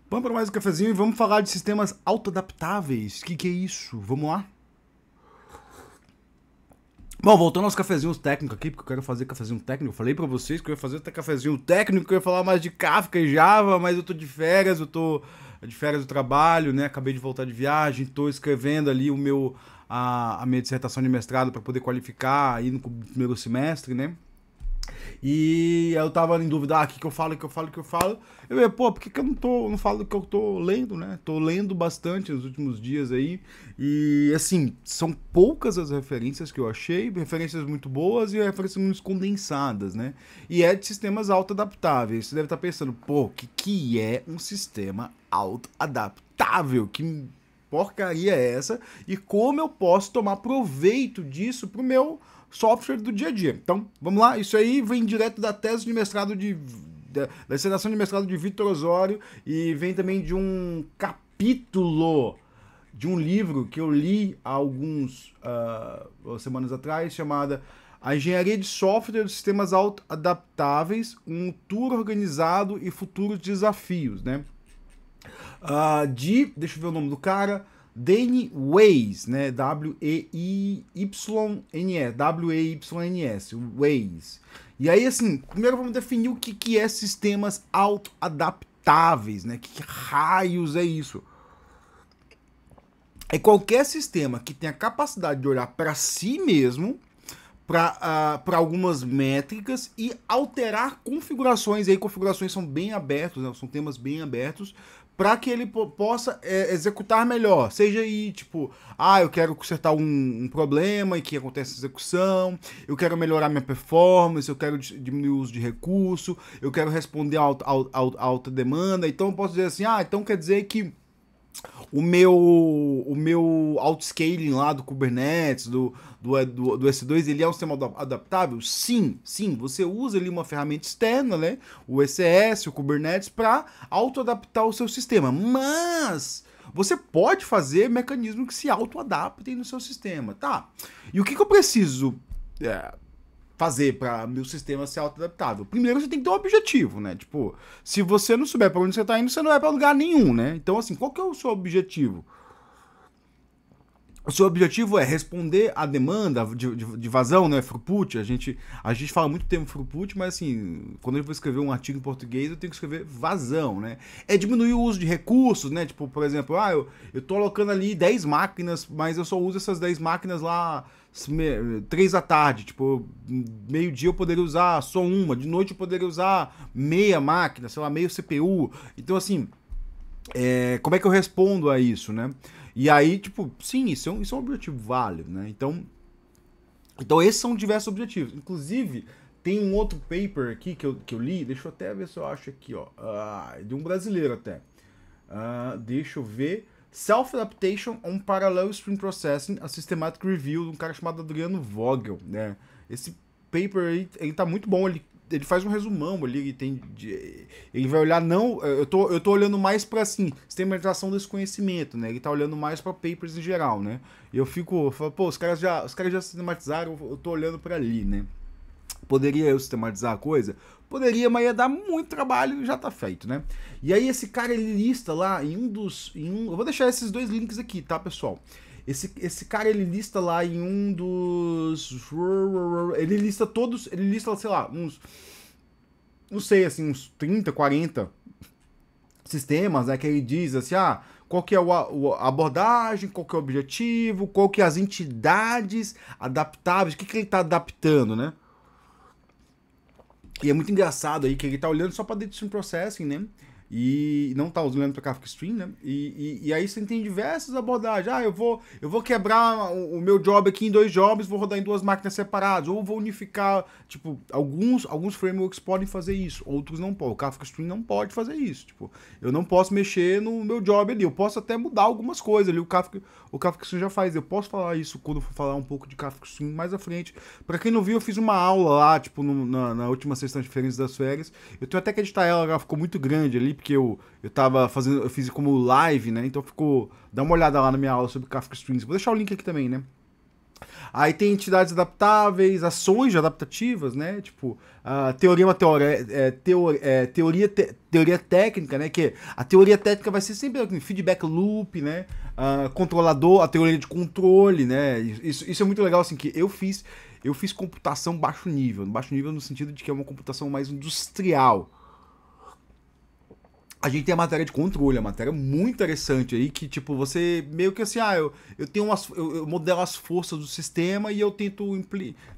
Vamos para mais um cafezinho e vamos falar de sistemas autoadaptáveis. O que é isso? Vamos lá? Bom, voltando aos cafezinhos técnicos aqui, porque eu quero fazer cafezinho técnico. Eu falei pra vocês que eu ia fazer até cafezinho técnico, que eu ia falar mais de Kafka e Java, mas eu tô de férias, eu tô de férias do trabalho, né? Acabei de voltar de viagem, tô escrevendo ali a minha dissertação de mestrado para poder qualificar aí no primeiro semestre, né? E eu tava em dúvida, o que eu falo, o que eu falo, o que eu falo. Eu ia, pô, por que eu não falo do que eu tô lendo, né? Tô lendo bastante nos últimos dias aí. E, assim, são poucas as referências que eu achei, referências muito boas e referências muito condensadas, né? E é de sistemas autoadaptáveis. Você deve estar pensando, pô, que é um sistema autoadaptável? Que porcaria é essa? E como eu posso tomar proveito disso pro meu software do dia a dia. Então, vamos lá. Isso aí vem direto da tese de mestrado da dissertação de mestrado de Vitor Osório e vem também de um capítulo de um livro que eu li há alguns semanas atrás, chamada A Engenharia de Software de Sistemas Adaptáveis, um tour organizado e futuros desafios, né? Deixa eu ver o nome do cara, Danny Weiss, né? W-E-Y-N-S, W-E-Y-N-S, Weiss. E aí, assim, primeiro vamos definir o que é sistemas autoadaptáveis, né? Que raios é isso? É qualquer sistema que tenha a capacidade de olhar para si mesmo, para algumas métricas e alterar configurações. E aí, configurações são bem abertos, né? São temas bem abertos, para que ele possa executar melhor. Seja aí, tipo, eu quero consertar um problema e que acontece a execução, eu quero melhorar minha performance, eu quero diminuir o uso de recurso, eu quero responder a alta demanda. Então, eu posso dizer assim, então quer dizer que o meu autoscaling lá do Kubernetes, do S2, ele é um sistema adaptável? Sim, você usa ali uma ferramenta externa, né? O ECS, o Kubernetes, para auto-adaptar o seu sistema. Mas você pode fazer mecanismos que se auto-adaptem no seu sistema, tá? E o que eu preciso fazer para meu sistema ser autoadaptável? Primeiro você tem que ter um objetivo, né? Tipo, se você não souber para onde você tá indo, você não vai para lugar nenhum, né? Então, assim, qual que é o seu objetivo? O seu objetivo é responder à demanda de vazão, né? Throughput. A gente fala muito tempo throughput, mas assim, quando eu vou escrever um artigo em português, eu tenho que escrever vazão, né? É diminuir o uso de recursos, né? Tipo, por exemplo, eu tô alocando ali 10 máquinas, mas eu só uso essas 10 máquinas lá 3 da tarde. Tipo, meio-dia eu poderia usar só uma, de noite eu poderia usar meia máquina, sei lá, meio CPU. Então, assim, como é que eu respondo a isso, né? E aí, tipo, sim, isso é um objetivo válido, né? Então esses são diversos objetivos. Inclusive, tem um outro paper aqui que eu li, deixa eu até ver se eu acho aqui, ó. De um brasileiro até. Deixa eu ver. Self-Adaptation on Parallel Stream Processing, a Systematic Review, de um cara chamado Adriano Vogel, né? Esse paper aí, ele tá muito bom, ele faz um resumão ali, ele vai olhar, não, eu tô olhando mais para assim, sistematização desse conhecimento, né? Ele tá olhando mais para papers em geral, né? E eu falo, pô, os caras já sistematizaram, eu tô olhando para ali, né? Poderia eu sistematizar a coisa? Poderia, mas ia dar muito trabalho e já tá feito, né? E aí esse cara, ele lista lá eu vou deixar esses dois links aqui, tá, pessoal? Esse cara, ele lista lá em um dos... Ele lista todos... Ele lista, sei lá, uns... Não sei, assim, uns 30, 40 sistemas, né? Que ele diz assim, qual que é a abordagem, qual que é o objetivo, qual que é as entidades adaptáveis, o que ele tá adaptando, né? E é muito engraçado aí que ele tá olhando só para Data Stream Processing, né? E não tá olhando para Kafka Stream, né? E aí você tem diversas abordagens. Eu vou quebrar o meu job aqui em 2 jobs, vou rodar em 2 máquinas separadas, ou vou unificar, tipo, alguns frameworks podem fazer isso, outros não podem. O Kafka Stream não pode fazer isso, tipo, eu não posso mexer no meu job ali, eu posso até mudar algumas coisas ali, o Kafka Stream já faz. Eu posso falar isso quando eu for falar um pouco de Kafka Stream mais à frente. Para quem não viu, eu fiz uma aula lá, tipo, na última sexta-feira das férias. Eu tenho até que editar ela ficou muito grande ali, porque eu tava fazendo, eu fiz como live, né? Então dá uma olhada lá na minha aula sobre Kafka Streams. Vou deixar o link aqui também, né? Aí tem entidades adaptáveis, ações adaptativas, né? Tipo, a teoria é uma teoria técnica, né? Que a teoria técnica vai ser sempre feedback loop, né? Controlador, a teoria de controle, né? Isso é muito legal, assim, que eu fiz computação baixo nível no sentido de que é uma computação mais industrial. A gente tem a matéria de controle, a matéria muito interessante aí, que tipo, você meio que assim, eu tenho eu modelo as forças do sistema e eu tento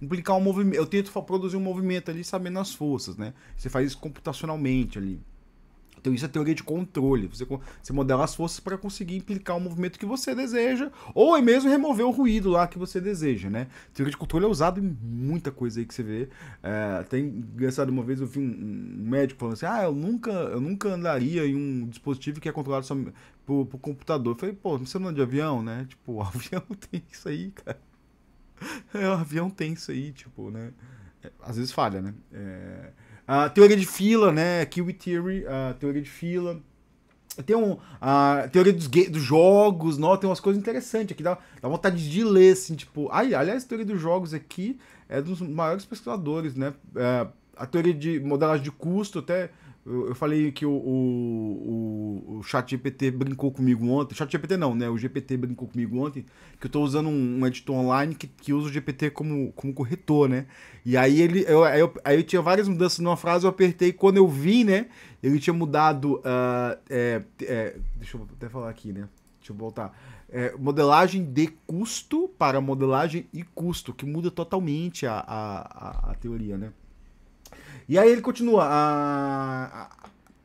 implicar um movimento, eu tento produzir um movimento ali sabendo as forças, né? Você faz isso computacionalmente ali. Então isso é teoria de controle. Você modela as forças para conseguir implicar o movimento que você deseja, ou é mesmo remover o ruído lá que você deseja, né? Teoria de controle é usado em muita coisa aí que você vê. Tem engraçado, uma vez eu vi um médico falando assim, eu nunca andaria em um dispositivo que é controlado só por computador. Eu falei, pô, você não anda de avião, né? Tipo, o avião tem isso aí, cara. O avião tem isso aí, tipo, né? Às vezes falha, né? A teoria de fila, né? Kiwi Theory, a teoria de fila. Tem a teoria dos jogos, não, tem umas coisas interessantes aqui, dá vontade de ler, assim, tipo... aliás, a teoria dos jogos aqui é dos maiores pesquisadores, né? A teoria de modelagem de custo, até... Eu falei que o ChatGPT brincou comigo ontem. ChatGPT não, né? O GPT brincou comigo ontem. Que eu tô usando um editor online que usa o GPT como corretor, né? E aí eu tinha várias mudanças numa frase, eu apertei. Quando eu vi, né? Ele tinha mudado. Deixa eu até falar aqui, né? Deixa eu voltar. Modelagem de custo para modelagem e custo, que muda totalmente a teoria, né? E aí ele continua a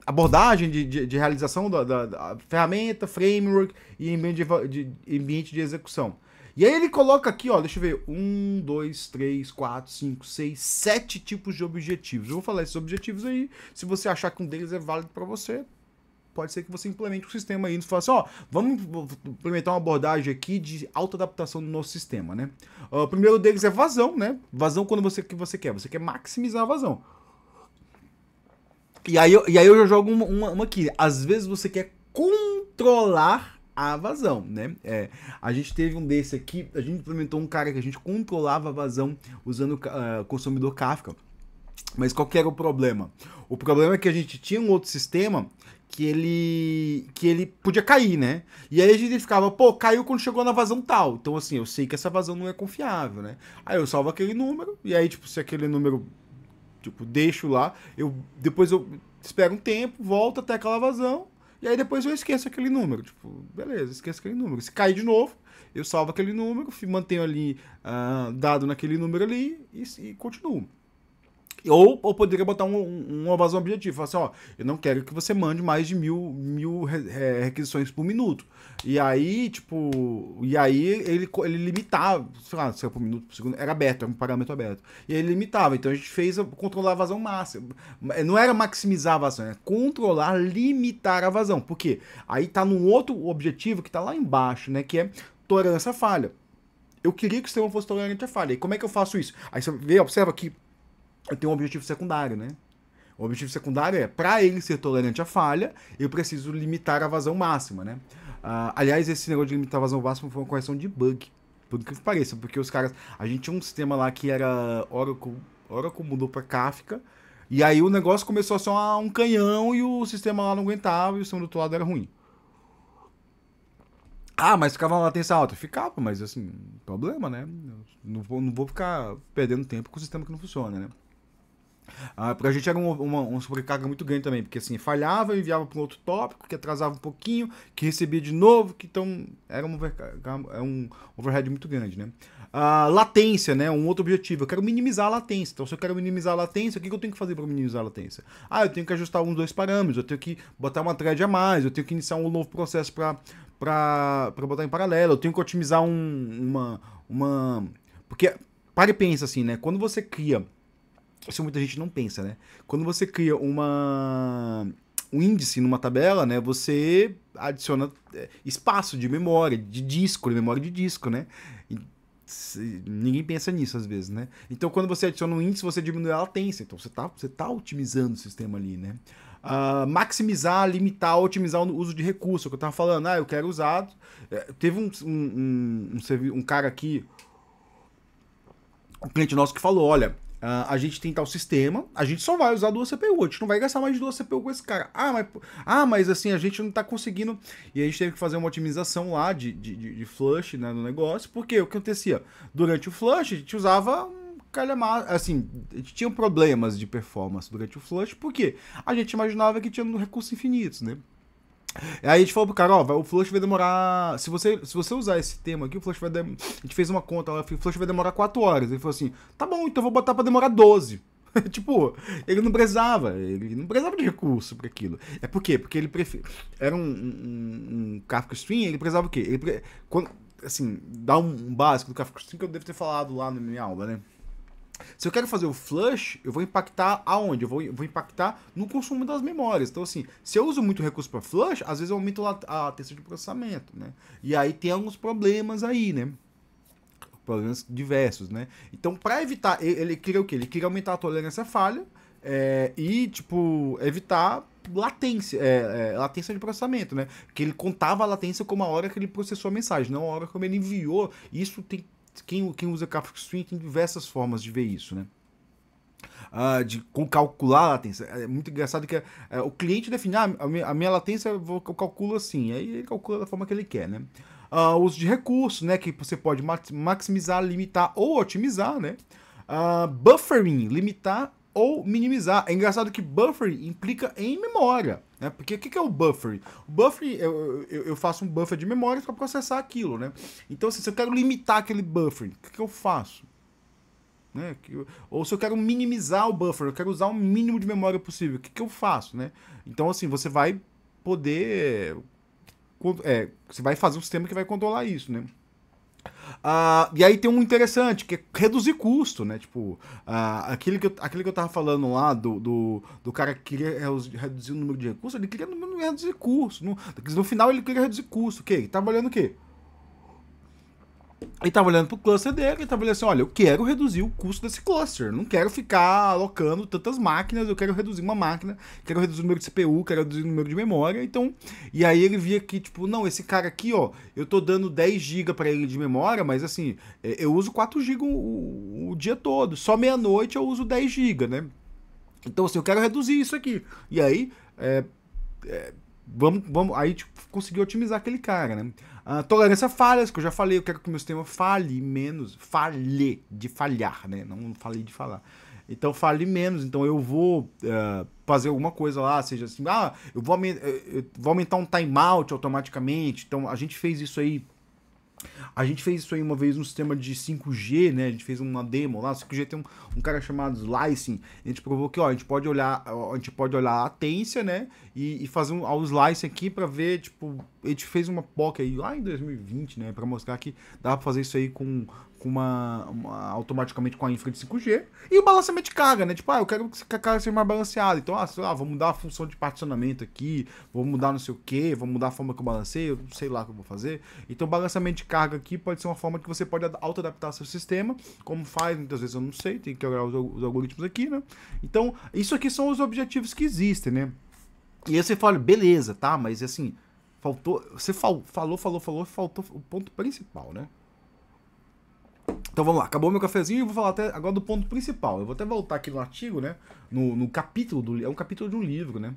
abordagem de realização da ferramenta, framework e ambiente de execução. E aí ele coloca aqui, ó, deixa eu ver, 1, 2, 3, 4, 5, 6, 7 tipos de objetivos. Eu vou falar esses objetivos aí, se você achar que um deles é válido para você, pode ser que você implemente um sistema aí, e fala assim, ó, vamos implementar uma abordagem aqui de autoadaptação no nosso sistema, né? O primeiro deles é vazão, né? Vazão quando você quer maximizar a vazão. E aí eu já jogo uma aqui. Às vezes você quer controlar a vazão, né? A gente teve um desse aqui, a gente implementou um cara que a gente controlava a vazão usando o consumidor Kafka. Mas qual que era o problema? O problema é que a gente tinha um outro sistema que ele podia cair, né? E aí a gente ficava, pô, caiu quando chegou na vazão tal. Então, assim, eu sei que essa vazão não é confiável, né? Aí eu salvo aquele número, e aí, tipo, se aquele número... Tipo, deixo lá, depois eu espero um tempo, volto até aquela vazão, e aí depois eu esqueço aquele número. Tipo, beleza, esqueço aquele número. Se cair de novo, eu salvo aquele número, mantenho ali dado naquele número ali e continuo. Ou poderia botar uma vazão objetiva. Falar assim, ó, eu não quero que você mande mais de mil requisições por minuto. E aí, tipo... E aí ele limitava, sei lá, se era por minuto, por segundo, era aberto, era um parâmetro aberto. E aí ele limitava. Então a gente fez controlar a vazão máxima. Não era maximizar a vazão, era controlar, limitar a vazão. Por quê? Aí tá num outro objetivo que tá lá embaixo, né? Que é tolerância à falha. Eu queria que o sistema fosse tolerante à falha. E como é que eu faço isso? Aí você vê, observa que eu tenho um objetivo secundário, né? O objetivo secundário é, para ele ser tolerante à falha, eu preciso limitar a vazão máxima, né? Aliás, esse negócio de limitar a vazão máxima foi uma correção de bug, por que pareça, porque os caras... A gente tinha um sistema lá que era Oracle mudou para Kafka, e aí o negócio começou a ser um canhão e o sistema lá não aguentava e o sistema do outro lado era ruim. Mas ficava uma latência alta? Ficava, mas assim, problema, né? Não vou ficar perdendo tempo com o sistema que não funciona, né? Pra gente era uma sobrecarga muito grande também, porque assim, falhava, enviava para um outro tópico, que atrasava um pouquinho, que recebia de novo, que então era um overhead muito grande, né? Latência, né? Um outro objetivo, eu quero minimizar a latência. Então, se eu quero minimizar a latência, o que eu tenho que fazer para minimizar a latência? Eu tenho que ajustar uns dois parâmetros, eu tenho que botar uma thread a mais, eu tenho que iniciar um novo processo para botar em paralelo, eu tenho que otimizar Porque, para e pensa assim, né? Quando você cria... Isso muita gente não pensa, né? Quando você cria um índice numa tabela, né? Você adiciona espaço de memória, de memória de disco, né? Ninguém pensa nisso às vezes, né? Então, quando você adiciona um índice, você diminui a latência. Então, você tá otimizando o sistema ali, né? Maximizar, limitar, otimizar o uso de recurso. Que eu tava falando, eu quero usar... Teve um cara aqui... um cliente nosso que falou, olha, a gente tem tal sistema, a gente só vai usar 2 CPU, a gente não vai gastar mais de 2 CPU com esse cara. Mas assim, a gente não tá conseguindo. E a gente teve que fazer uma otimização lá de flush, né, no negócio, porque o que acontecia? Durante o flush, a gente usava calhamar, assim, a gente tinha problemas de performance durante o flush, porque a gente imaginava que tinha recursos infinitos, né? Aí a gente falou pro cara, ó, o flush vai demorar. Se você usar esse tema aqui, o flush vai demorar. A gente fez uma conta lá, o flush vai demorar 4 horas. Ele falou assim: tá bom, então eu vou botar pra demorar 12. Tipo, ele não precisava de recurso para aquilo. É por quê? Porque ele era um Kafka Stream, ele precisava o quê? Quando, assim, dá um básico do Kafka Stream que eu devo ter falado lá na minha aula, né? Se eu quero fazer o flush, eu vou impactar aonde? Eu vou impactar no consumo das memórias. Então, assim, se eu uso muito recurso para flush, às vezes eu aumento a taxa de processamento, né? E aí tem alguns problemas aí, né? Problemas diversos, né? Então, para evitar, ele queria o quê? Ele queria aumentar a tolerância à falha e, tipo, evitar latência de processamento, né? Que ele contava a latência como a hora que ele processou a mensagem, não a hora como ele enviou. Isso tem quem usa Kafka Stream tem diversas formas de ver isso, né? De calcular a latência. É muito engraçado que o cliente define, a minha latência eu calculo assim, aí ele calcula da forma que ele quer, né? Uso de recursos, né? Que você pode maximizar, limitar ou otimizar, né? Buffering, limitar ou minimizar. É engraçado que buffering implica em memória, né? Porque o que é o buffering? O buffering, eu faço um buffer de memória para processar aquilo, né? Então, assim, se eu quero limitar aquele buffering, o que eu faço? Né? Ou se eu quero minimizar o buffer, eu quero usar o mínimo de memória possível, o que eu faço, né? Então, assim, você vai poder... você vai fazer um sistema que vai controlar isso, né? E aí tem um interessante, que é reduzir custo, né? Tipo, aquele que eu tava falando lá do cara que queria reduzir o número de recursos, ele queria reduzir custo. No final ele queria reduzir custo. O quê? Ele tava olhando o quê? Ele estava olhando pro cluster dele e estava olhando assim, olha, eu quero reduzir o custo desse cluster, não quero ficar alocando tantas máquinas, eu quero reduzir uma máquina, quero reduzir o número de CPU, quero reduzir o número de memória, então... E aí ele via que, tipo, não, esse cara aqui, ó, eu tô dando 10 GB para ele de memória, mas assim, eu uso 4 GB o dia todo, só meia-noite eu uso 10 GB, né? Então, assim, eu quero reduzir isso aqui. E aí, vamos, aí tipo, conseguir otimizar aquele cara, né? Tolerância a falhas, que eu já falei, eu quero que o meu sistema falhe menos, de falhar, né? Não falei de falar. Então fale menos, então eu vou fazer alguma coisa lá, seja assim, eu vou aumentar um timeout automaticamente. Então a gente fez isso aí. Uma vez no sistema de 5G, né? A gente fez uma demo lá. 5G tem um cara chamado Slicing. A gente provou que, ó, a gente pode olhar a latência, né? E fazer um slice aqui para ver, tipo, a gente fez uma POC aí lá em 2020, né? Para mostrar que dá para fazer isso aí com automaticamente com a infra de 5G. E o balanceamento de carga, né? Tipo, eu quero que a carga seja mais balanceada. Então, sei lá, vou mudar a função de particionamento aqui, vou mudar não sei o que, vou mudar a forma que eu balanceio, sei lá o que eu vou fazer. Então, balanceamento de carga aqui pode ser uma forma que você pode auto-adaptar seu sistema. Como faz, muitas vezes eu não sei, tem que olhar os algoritmos aqui, né? Então, isso aqui são os objetivos que existem, né? E aí você fala, beleza, tá? Mas assim, faltou. Você falou, faltou o ponto principal, né? Então vamos lá, acabou meu cafezinho e vou falar até agora do ponto principal. Eu vou até voltar aqui no artigo, né? No capítulo é um capítulo de um livro, né?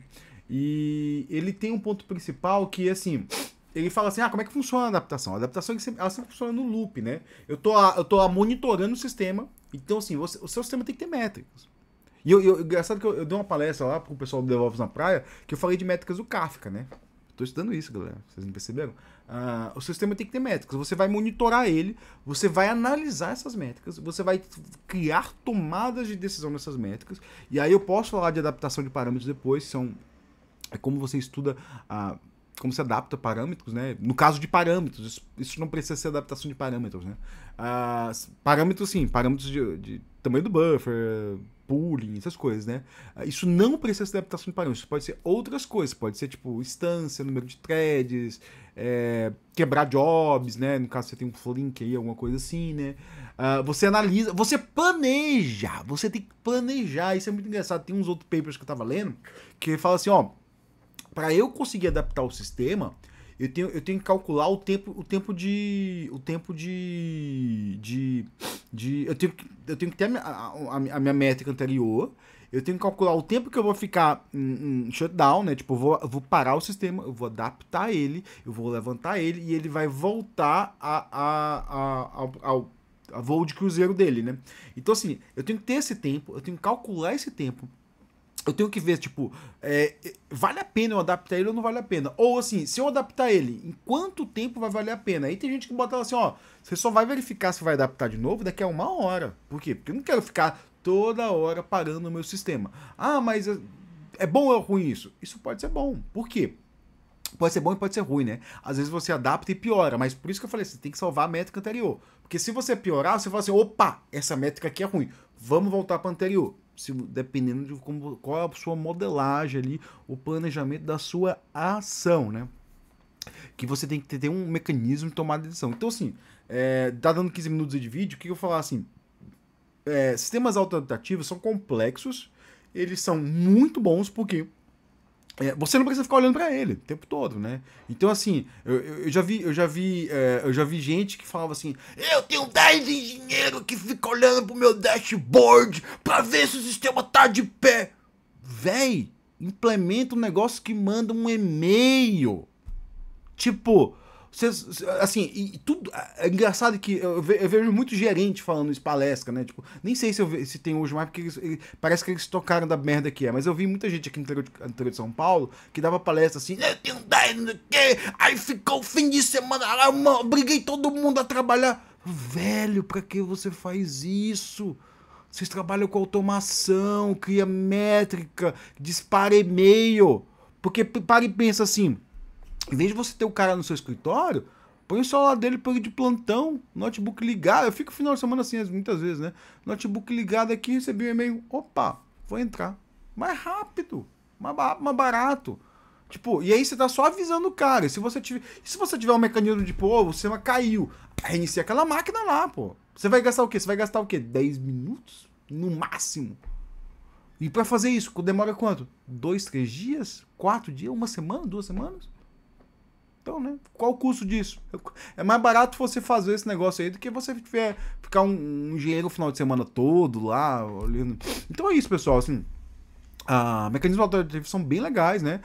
E ele tem um ponto principal que, assim, ele fala assim, como é que funciona a adaptação? A adaptação ela sempre funciona no loop, né? Eu tô monitorando o sistema, então, assim, o seu sistema tem que ter métricas. E engraçado que eu dei uma palestra lá pro pessoal do DevOps na praia, que eu falei de métricas do Kafka, né? Tô estudando isso, galera. Vocês não perceberam? O sistema tem que ter métricas. Você vai monitorar ele, você vai analisar essas métricas, você vai criar tomadas de decisão nessas métricas. E aí eu posso falar de adaptação de parâmetros depois, é como você estuda como se adapta parâmetros, né? No caso de parâmetros, isso não precisa ser adaptação de parâmetros, né? Parâmetros, sim, parâmetros de tamanho do buffer, pooling, essas coisas, né? Isso não precisa ser adaptação de parâmetros, isso pode ser outras coisas, pode ser tipo instância, número de threads, quebrar jobs, né? No caso você tem um flink aí, alguma coisa assim, né? Você analisa, você planeja, você tem que planejar, isso é muito engraçado. Tem uns outros papers que eu tava lendo que fala assim, ó, para eu conseguir adaptar o sistema, eu tenho que calcular o tempo de Eu tenho que ter a minha métrica anterior, eu tenho que calcular o tempo que eu vou ficar em shutdown, né? Tipo, eu vou parar o sistema, eu vou adaptar ele, eu vou levantar ele e ele vai voltar a voo de cruzeiro dele, né? Então, assim, eu tenho que ter esse tempo, eu tenho que calcular esse tempo. Eu tenho que ver, tipo, vale a pena eu adaptar ele ou não vale a pena? Ou assim, se eu adaptar ele, em quanto tempo vai valer a pena? Aí tem gente que bota assim, ó, você só vai verificar se vai adaptar de novo daqui a 1 hora. Por quê? Porque eu não quero ficar toda hora parando o meu sistema. Ah, mas é bom ou é ruim isso? Isso pode ser bom. Por quê? Pode ser bom e pode ser ruim, né? Às vezes você adapta e piora, mas por isso que eu falei, você tem que salvar a métrica anterior. Porque se você piorar, você fala assim, opa, essa métrica aqui é ruim, vamos voltar para a anterior. Dependendo de qual é a sua modelagem ali, o planejamento da sua ação, né? Que você tem que ter um mecanismo de tomada de decisão. Então, assim, tá dando 15 minutos de vídeo, o que eu vou falar assim? Sistemas autoadaptativos são complexos, eles são muito bons porque você não precisa ficar olhando para ele o tempo todo, né? Então, assim, eu já vi gente que falava assim, eu tenho 10 engenheiros que ficam olhando pro meu dashboard para ver se o sistema tá de pé. Véi, implementa um negócio que manda um e-mail. Tipo, assim, e tudo. É engraçado que eu vejo muito gerente falando isso, palestra, né? Tipo, nem sei se tem hoje mais, porque parece que eles tocaram da merda que é. Mas eu vi muita gente aqui no interior de São Paulo que dava palestra assim, eu tenho 10, não sei o quê, aí ficou o fim de semana lá, obriguei todo mundo a trabalhar. Velho, pra que você faz isso? Vocês trabalham com automação, cria métrica, dispara e-mail. Porque para e pensa assim. Em vez de você ter o cara no seu escritório, põe o celular dele para ele de plantão, notebook ligado. Eu fico no final de semana assim, muitas vezes, né? Notebook ligado aqui, recebi um e-mail. Opa, vou entrar. Mais rápido, mais barato. Tipo, e aí você tá só avisando o cara. E se você tiver um mecanismo de, pô, o sistema caiu, reinicia aquela máquina lá, pô. Você vai gastar o quê? Você vai gastar o quê? 10 minutos? No máximo. E para fazer isso, demora quanto? 2, 3 dias? 4 dias? 1 semana? 2 semanas? Então, né? Qual o custo disso? É mais barato você fazer esse negócio aí do que você ficar um engenheiro o final de semana todo lá, olhando. Então é isso, pessoal, assim. Mecanismos alternativos são bem legais, né?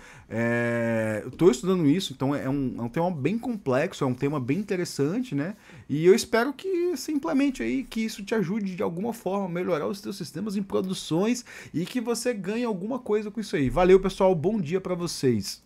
Eu estou estudando isso, então é um tema bem complexo, é um tema bem interessante, né? E eu espero que você implemente aí, que isso te ajude de alguma forma a melhorar os seus sistemas em produções e que você ganhe alguma coisa com isso aí. Valeu, pessoal, bom dia para vocês.